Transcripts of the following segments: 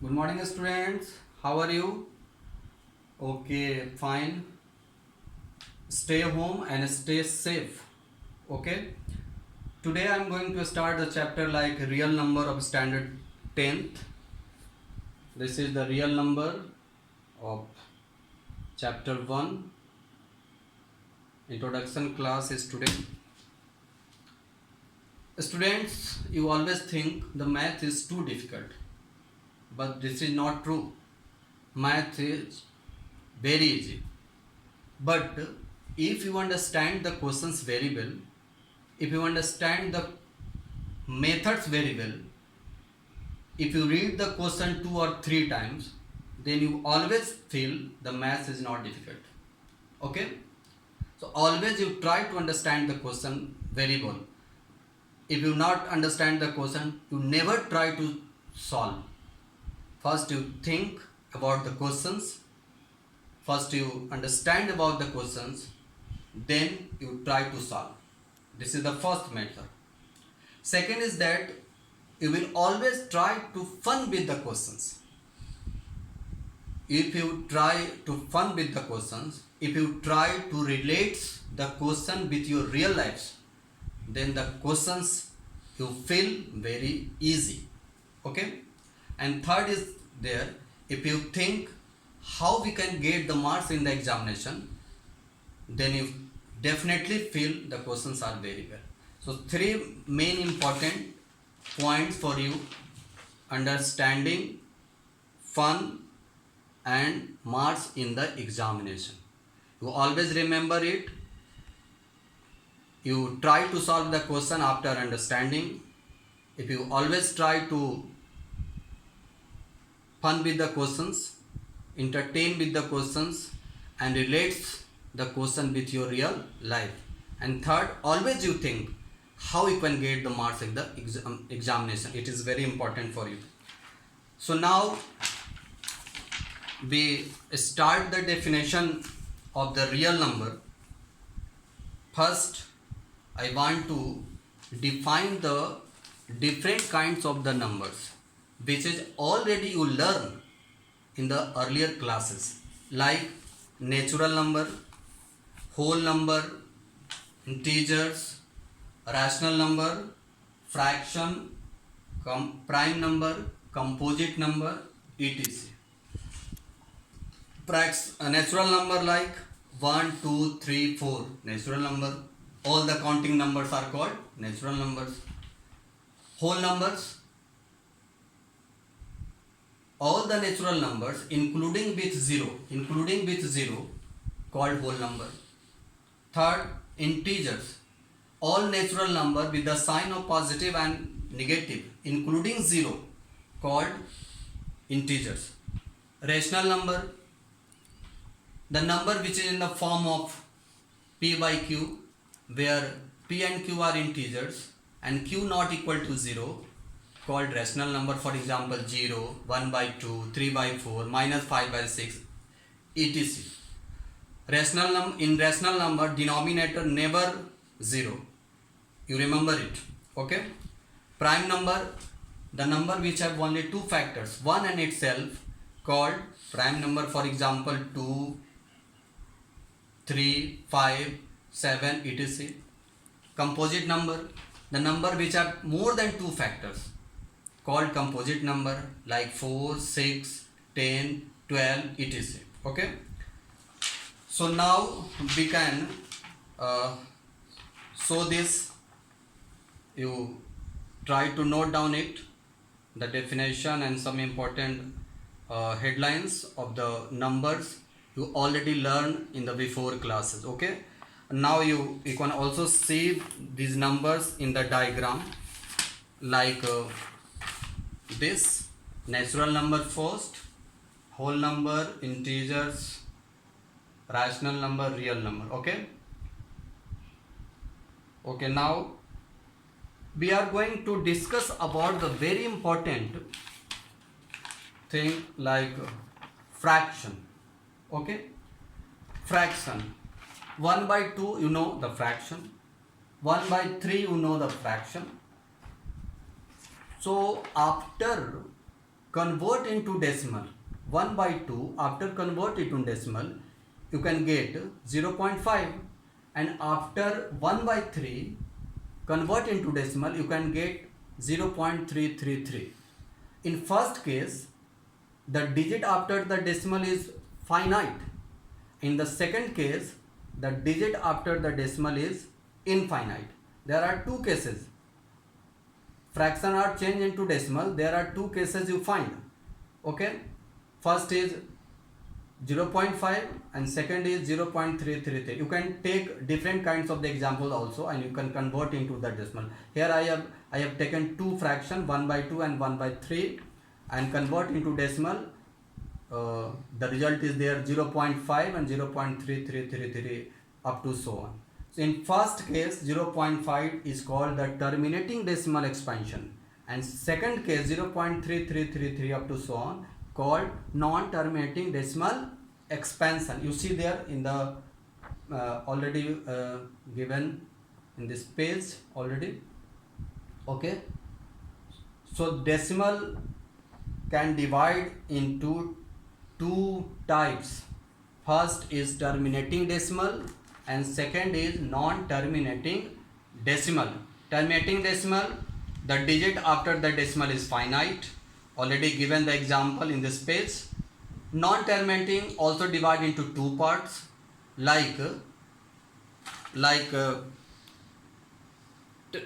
Good morning, students. How are you? Okay, fine. Stay home and stay safe. Okay. Today I am going to start the chapter like real number of standard 10th. This is the real number of chapter 1. Introduction class is today. Students, you always think the math is too difficult. But this is not true. Math is very easy. But if you understand the questions very well, if you understand the methods very well, if you read the question 2 or 3 times, then you always feel the math is not difficult. Okay? So always you try to understand the question very well. If you not understand the question, you never try to solve. First you think about the questions, first you understand about the questions, then you try to solve. This is the first method. Second is that you will always try to fun with the questions. If you try to fun with the questions, if you try to relate the question with your real lives, then the questions you feel very easy. Okay? And third is there, if you think how we can get the marks in the examination, then you definitely feel the questions are very well. So three main important points for you: understanding, fun, and marks in the examination. You always remember it. You try to solve the question after understanding. If you always try to fun with the questions, entertain with the questions, and relates the question with your real life. And third, always you think how you can get the marks in the examination. It is very important for you. So now we start the definition of the real number. First, I want to define the different kinds of the numbers, which is already you learn in the earlier classes, like natural number, whole number, integers, rational number, fraction, prime number, composite number, etc. Natural number like 1, 2, 3, 4, natural number. All the counting numbers are called natural numbers. Whole numbers, all the natural numbers including with zero called whole number. Third, integers, all natural number with the sign of positive and negative including zero called integers. Rational number, the number which is in the form of p by q, where p and q are integers and q not equal to 0, called rational number. For example, 0, 1 by 2, 3 by 4, minus 5 by 6, etc. In rational number, denominator never 0. You remember it. Okay? Prime number, the number which have only two factors, 1 and itself, called prime number. For example, 2, 3, 5, 7, etc. Composite number, the number which have more than two factors, called composite number, like 4, 6, 10, 12, etc. Okay? So now we can show this. You try to note down it, the definition and some important headlines of the numbers you already learned in the before classes. Okay? Now you can also see these numbers in the diagram, like this: natural number first, whole number, integers, rational number, real number. Okay? Okay, now we are going to discuss about the very important thing like fraction. Okay? Fraction. 1 by 2, you know the fraction. 1 by 3, you know the fraction. So after convert into decimal 1 by 2, after convert it to decimal, you can get 0.5, and after 1 by 3, convert into decimal, you can get 0.333. In first case, the digit after the decimal is finite. In the second case, the digit after the decimal is infinite. There are two cases. Fraction are changed into decimal. There are two cases you find. Okay. First is 0.5 and second is 0.333. You can take different kinds of the example also, and you can convert into the decimal. Here I have taken two fraction, 1 by 2 and 1 by 3, and convert into decimal. The result is there 0.5 and 0.3333 up to so on. So in first case 0.5 is called the terminating decimal expansion, and second case 0.3333 up to so on called non-terminating decimal expansion. You see there in the already given in this page already. Okay, so decimal can divide into two types. First is terminating decimal and second is non-terminating decimal. Terminating decimal, the digit after the decimal is finite, already given the example in this page. Non-terminating also divide into two parts, like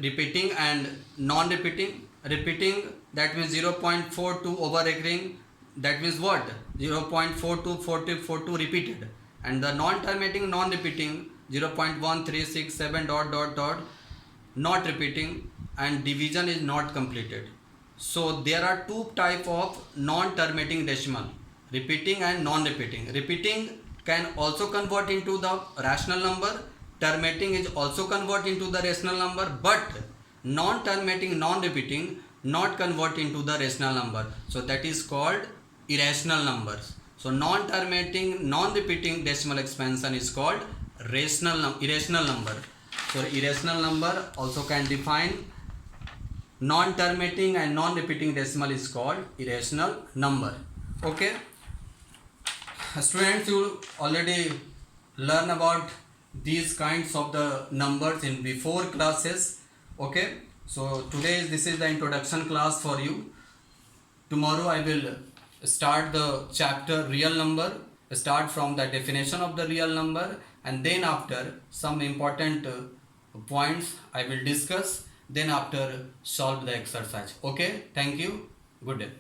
repeating and non-repeating. Repeating, that means 0.42 over recurring, that means what? 0.4242 repeated. And the non-terminating, non-repeating 0.1367 not repeating, and division is not completed. So there are two type of non-terminating decimal, repeating and non-repeating. Repeating can also convert into the rational number. Terminating is also convert into the rational number, but non-terminating, non-repeating not convert into the rational number. So that is called irrational numbers. So non-terminating, non-repeating decimal expansion is called irrational number. So irrational number also can define. Non-terminating and non-repeating decimal is called irrational number. Okay, students, you already learn about these kinds of the numbers in before classes. Okay, so today this is the introduction class for you. Tomorrow I will start the chapter real number, start from the definition of the real number, and then after some important points I will discuss, then after solve the exercise. Okay, thank you, good day.